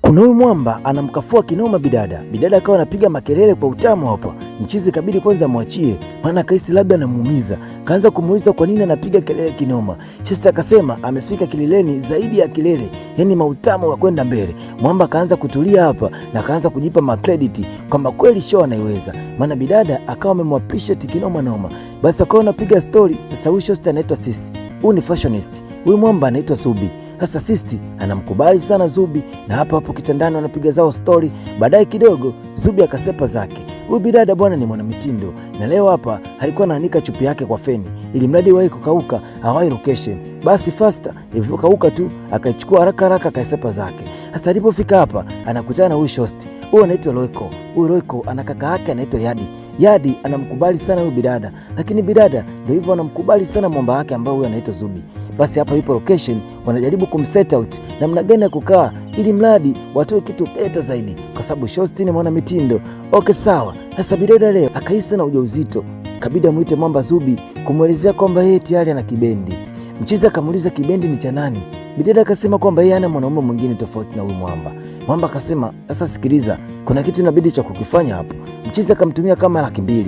Kuna huyu mwamba anamkafua kinoma bidada. Bidada akawa anapiga makelele kwa utamu hapa. Mchizi kabidi kwanza mwachie, maana kaisi labda anamuumiza. Kaanza kumuuliza kwa nini anapiga kelele kinoma. Chester akasema amefika kileleni zaidi ya kilele, yani mautamu wa kwenda mbele. Mwamba kaanza kutulia hapa na kaanza kujipa makrediti kwamba kweli show anaiweza, maana bidada akawa amemappreciate kinoma noma. Basi akawa anapiga story. Sasa huyu Chester anaitwa Sisi, huyu ni fashionist, huyu mwamba anaitwa Zubi. Sasa Sisti anamkubali sana Zubi na hapo kitandani wanapiga zao story. Baadaye kidogo Zubi akasepa zake. Huyu bidada bwana ni mwanamitindo na leo hapa alikuwa anaanika chupi yake kwa feni ili mradi wahi kukauka hawai location. Basi faster ilivyokauka tu akaichukua haraka akaisepa zake. Sasa alipofika hapa anakutana na huyu shosti. Huyu anaitwa Loiko. Huyu Loiko ana kaka yake anaitwa Yadi. Yadi anamkubali sana huyu bidada, lakini bidada ndio hivyo anamkubali sana mwamba wake ambao huyu anaitwa Zubi. Basi hapa ipo location, wanajaribu kumset out namna gani ya kukaa ili mradi watoe kitu beta zaidi, kwa sababu shosti ni mwana mitindo. Okay, sawa. Sasa bidada leo akahisi na ujauzito, kabidi amuite mwamba Zubi kumwelezea kwamba yeye tayari ana kibendi. Mchizi akamuuliza kibendi ni cha nani? Bidada akasema kwamba yeye hana mwanaume mwingine tofauti na huyu mwamba. Mwamba akasema sasa sikiliza, kuna kitu inabidi cha kukifanya hapo. Mchizi akamtumia kama 200,000.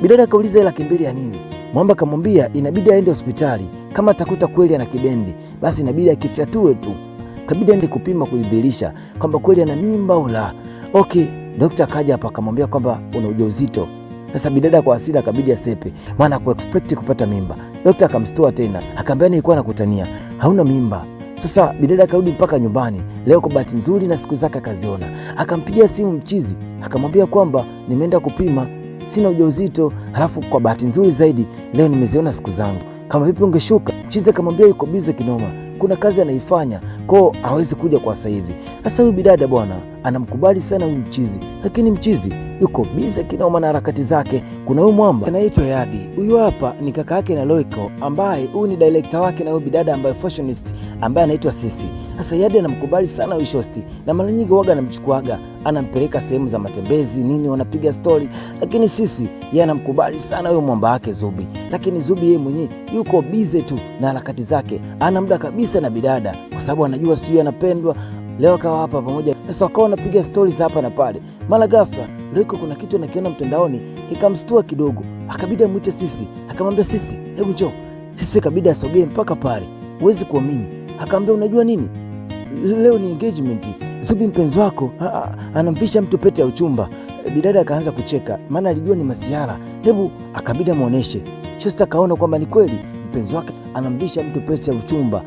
Bidada akauliza 200,000 ya nini? Mwamba akamwambia inabidi aende hospitali, kama atakuta kweli ana kibendi basi inabidi akifyatue tu, kabidi aende kupima kudhihirisha kwamba kweli ana mimba au la. Okay, daktari akaja hapa akamwambia kwamba una ujauzito. Sasa bidada kwa asili akabidi asepe, maana hakuexpect kupata mimba. Daktari akamstua tena, akamwambia nilikuwa nakutania, hauna mimba. Sasa bidada akarudi mpaka nyumbani. Leo kwa bahati nzuri na siku zake akaziona. Akampigia simu Mchizi, akamwambia kwamba nimeenda kupima, sina ujauzito, halafu kwa bahati nzuri zaidi leo nimeziona siku zangu, kama vipi ungeshuka? Mchizi akamwambia yuko bize kinoma, kuna kazi anaifanya kwao hawezi kuja kwa sasa hivi. Sasa huyu bidada bwana anamkubali sana huyu Mchizi, lakini Mchizi yuko bize kinoma na harakati zake. Kuna huyu mwamba anaitwa Yadi. Huyu hapa ni kaka yake na Loiko, ambaye huyu ni director wake na huyu bidada ambaye fashionist ambaye anaitwa Sisi. Sasa Yadi anamkubali sana huyu shosti na mara nyingi waga anamchukuaga anampeleka sehemu za matembezi nini, wanapiga story. Lakini Sisi yeye anamkubali sana huyo mwamba wake Zubi, lakini Zubi yeye mwenyewe yuko bize tu na harakati zake, ana muda kabisa na bidada kwa sababu anajua sijui anapendwa. Leo akawa hapa pamoja. Sasa wakawa wanapiga stories hapa na pale. Mara ghafla Loiko kuna kitu anakiona mtandaoni kikamstua kidogo, akabidi amwite Sisi, akamwambia Sisi, hebu njoo. Sisi kabidi asogee mpaka pale. Huwezi kuamini. Akamwambia unajua nini? Leo ni engagement. Zubi mpenzi wako anamvisha mtu pete ya uchumba. Bidada akaanza kucheka, maana alijua ni masiara. Hebu akabidi amuoneshe. Shosta kaona kwamba ni kweli mpenzi wake anamvisha mtu pete ya uchumba.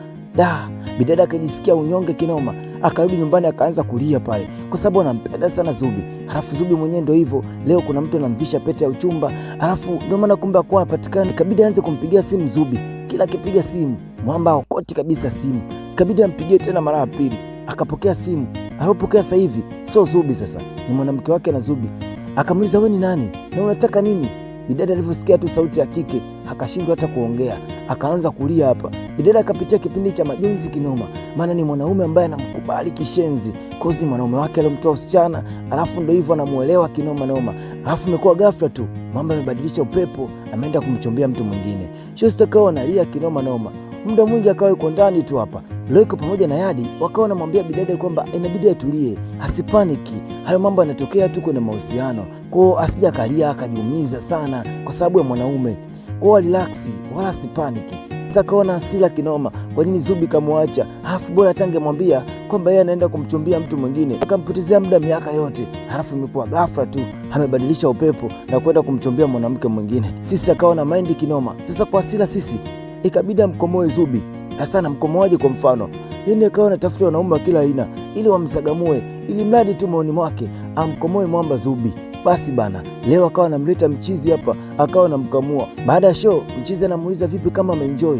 Bidada akajisikia unyonge kinoma, akarudi nyumbani akaanza kulia pale kwa sababu anampenda sana Zubi. Halafu Zubi mwenyewe ndio hivyo, leo kuna mtu anamvisha pete ya uchumba, halafu ndio maana kumbe akuwa anapatikana. Kabidi aanze kumpigia simu Zubi, kila akipiga simu mwamba haokoti kabisa simu. Kabidi ampigie tena mara ya pili, akapokea simu. Alipokea sasa hivi sio Zubi, sasa ni mwanamke wake na Zubi. Akamuuliza wewe ni nani na unataka nini? Bidada alivyosikia tu sauti ya kike akashindwa hata kuongea, akaanza kulia hapa. Bidada akapitia kipindi cha majonzi kinoma, maana ni mwanaume ambaye anamkubali kishenzi kozi mwanaume wake aliyomtoa usichana, alafu ndio hivyo anamuelewa kinoma noma. Alafu imekuwa ghafla tu mambo yamebadilisha upepo, ameenda kumchombea mtu mwingine. Shosta kawa analia kinoma noma. Muda mwingi akawa yuko ndani tu hapa. Loiko pamoja na Yadi wakawa wanamwambia bidada kwamba inabidi atulie, asipaniki. Hayo mambo yanatokea tu kwenye mahusiano, kwao asija kalia akajiumiza sana kwa sababu ya mwanaume. Kwao relax wala asipaniki. Sasa kaona hasira kinoma, kwa nini Zubi kamwacha? Halafu bora tangemwambia kwamba yeye anaenda kumchumbia mtu mwingine, akampotezea muda miaka yote. Halafu imekuwa ghafla tu amebadilisha upepo na kwenda kumchumbia mwanamke mwingine. Sisi akawa na mind kinoma. Sasa kwa hasira Sisi ikabidi amkomoe Zubi. Hasa namkomoaje? Kwa mfano yeye akawa anatafuta wanaume wa kila aina ili wamsagamue, ili mradi tu maoni mwake amkomoe mwamba Zubi. Basi bana, leo akawa anamleta Mchizi hapa, akawa anamkamua. Baada ya show Mchizi anamuuliza vipi kama ameenjoy.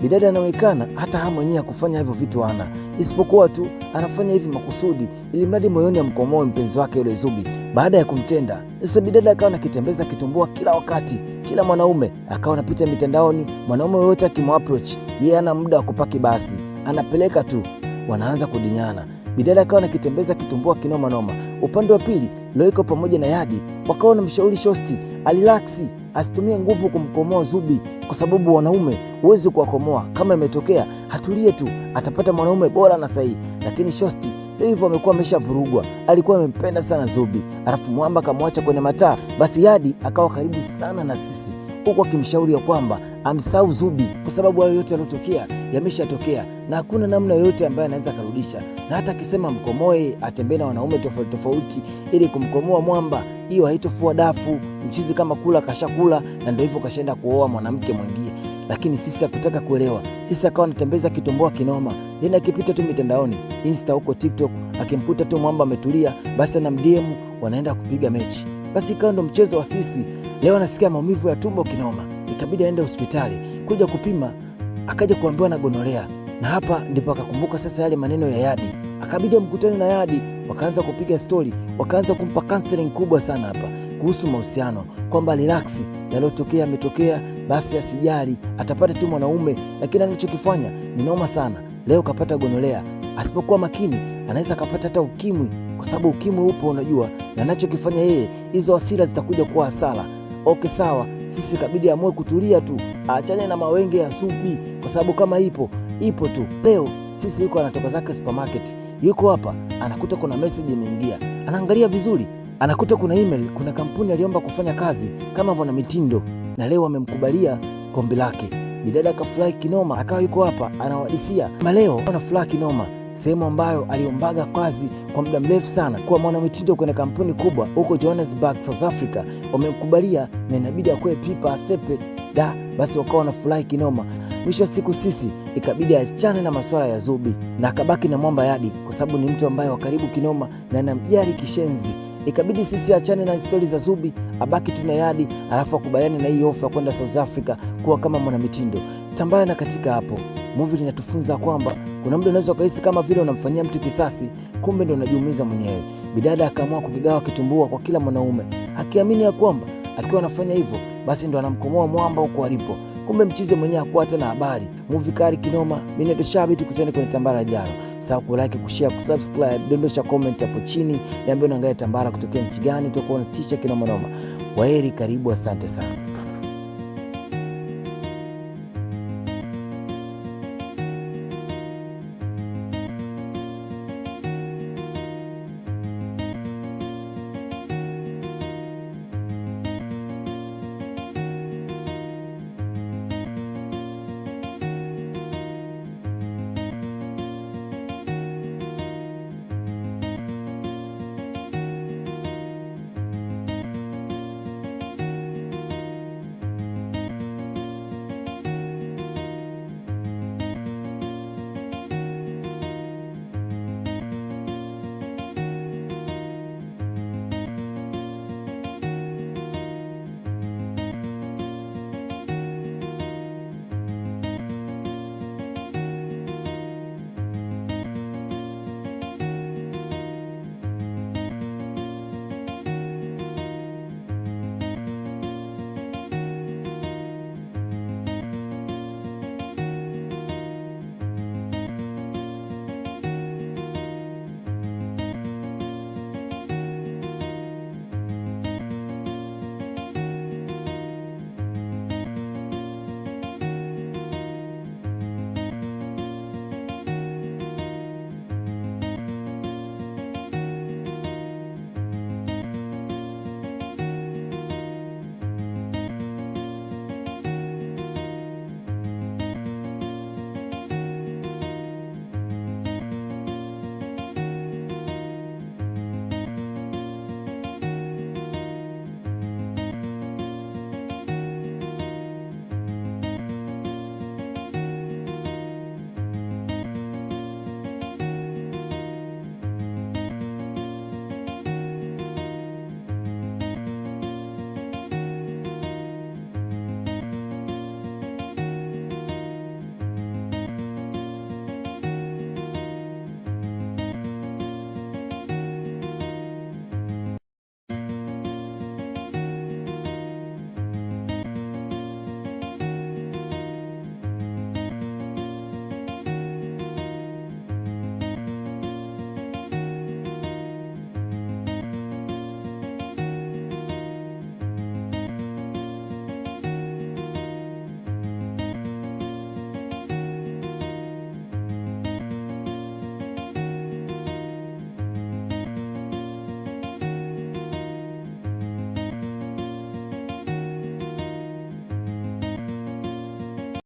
Bidada anaonekana hata hamu mwenyewe kufanya hivyo vitu hana, isipokuwa tu anafanya hivi makusudi ili mradi moyoni amkomoe mpenzi wake yule Zubi baada ya kumtenda. Sasa bidada akawa anakitembeza kitumbua kila wakati, kila mwanaume akawa anapita mitandaoni, mwanaume yoyote akimapproach yeye ana muda wa kupaki, basi anapeleka tu, wanaanza kudinyana. Bidada akawa anakitembeza kitumbua kinoma noma. Upande wa pili Loiko pamoja na Yadi wakawa wanamshauri shosti alilaksi, asitumie nguvu kumkomoa Zubi kwa sababu wanaume huwezi kuwakomoa, kama imetokea hatulie tu, atapata mwanaume bora na sahihi. Lakini shosti Leo hivyo amekuwa ameshavurugwa. Alikuwa amempenda sana Zubi, alafu Mwamba akamwacha kwenye mataa. Basi Yadi akawa karibu sana na sisi, huku akimshauri ya kwamba amsahau Zubi kwa sababu hayo yote yaliyotokea yameshatokea na hakuna namna yoyote ambayo anaweza kurudisha, na hata akisema mkomoe atembee na wanaume tofauti tofauti ili kumkomoa Mwamba, hiyo haitofua dafu. Mchizi kama kula kashakula, na ndio hivyo kashaenda kuoa mwanamke mwingine. Lakini sisi hakutaka kuelewa. Sisi akawa anatembeza kitomboa kinoma, yeye akipita tu mitandaoni, Insta huko TikTok, akimkuta tu Mwamba ametulia, basi na MDM wanaenda kupiga mechi. Basi ikawa ndo mchezo wa sisi. Leo anasikia maumivu ya tumbo kinoma, ikabidi aende hospitali kuja kupima, akaja kuambiwa na gonorea. Na hapa ndipo akakumbuka sasa yale maneno ya Yadi, akabidi amkutane na Yadi, wakaanza kupiga stori, wakaanza kumpa counseling kubwa sana hapa kuhusu mahusiano, kwamba relax, yaliyotokea yametokea, basi asijali, atapata tu mwanaume, lakini anachokifanya ni noma sana. Leo kapata gonorea, asipokuwa makini anaweza kapata hata ukimwi, kwa sababu ukimwi upo unajua, na anachokifanya yeye, hizo hasira zitakuja kuwa hasara. Okay, sawa, sisi kabidi amue kutulia tu, aachane na mawenge ya Zubi, kwa sababu kama ipo tu. Leo sisi yuko anatoka zake supermarket, yuko hapa anakuta kuna message imeingia, anaangalia vizuri, anakuta kuna email, kuna kampuni aliomba kufanya kazi kama mwanamitindo, na leo amemkubalia kombi lake. Bidada akafurahi kinoma, akawa yuko hapa anawadisia maleo, anafurahi kinoma, sehemu ambayo aliombaga kazi kwa muda mrefu sana kuwa mwanamitindo kwenye kampuni kubwa huko Johannesburg, South Africa. Wamemkubalia na inabidi akwe pipa asepe da. Basi wakawa wanafurahi kinoma. Mwisho wa siku sisi ikabidi achane na masuala ya Zubi na akabaki na Mwamba Yadi, kwa sababu ni mtu ambaye wa karibu kinoma na anamjali kishenzi. Ikabidi sisi achane na stori za Zubi, abaki tu na Yadi, alafu akubaliane na hii ofa kwenda South Africa kuwa kama mwanamitindo. Tambaya na katika hapo movie linatufunza kwamba kuna muda unaweza kuhisi kama vile unamfanyia mtu kisasi, kumbe ndio unajiumiza mwenyewe. Bidada akaamua kuvigawa kitumbua kwa kila mwanaume, akiamini ya kwamba akiwa anafanya hivyo basi ndo anamkomoa Mwamba huko alipo. Kumbe mchize mwenyewe hakuwa tena habari. Movie kali kinoma. Mimi ndo Shabi, tukutane kwenye Tambara jalo. Sawa, ku like, kushare, kusubscribe, dondosha comment hapo chini, niambie unaangalia Tambara kutokea nchi gani, utakuwa unatisha kinoma noma. Waheri, karibu, asante sana.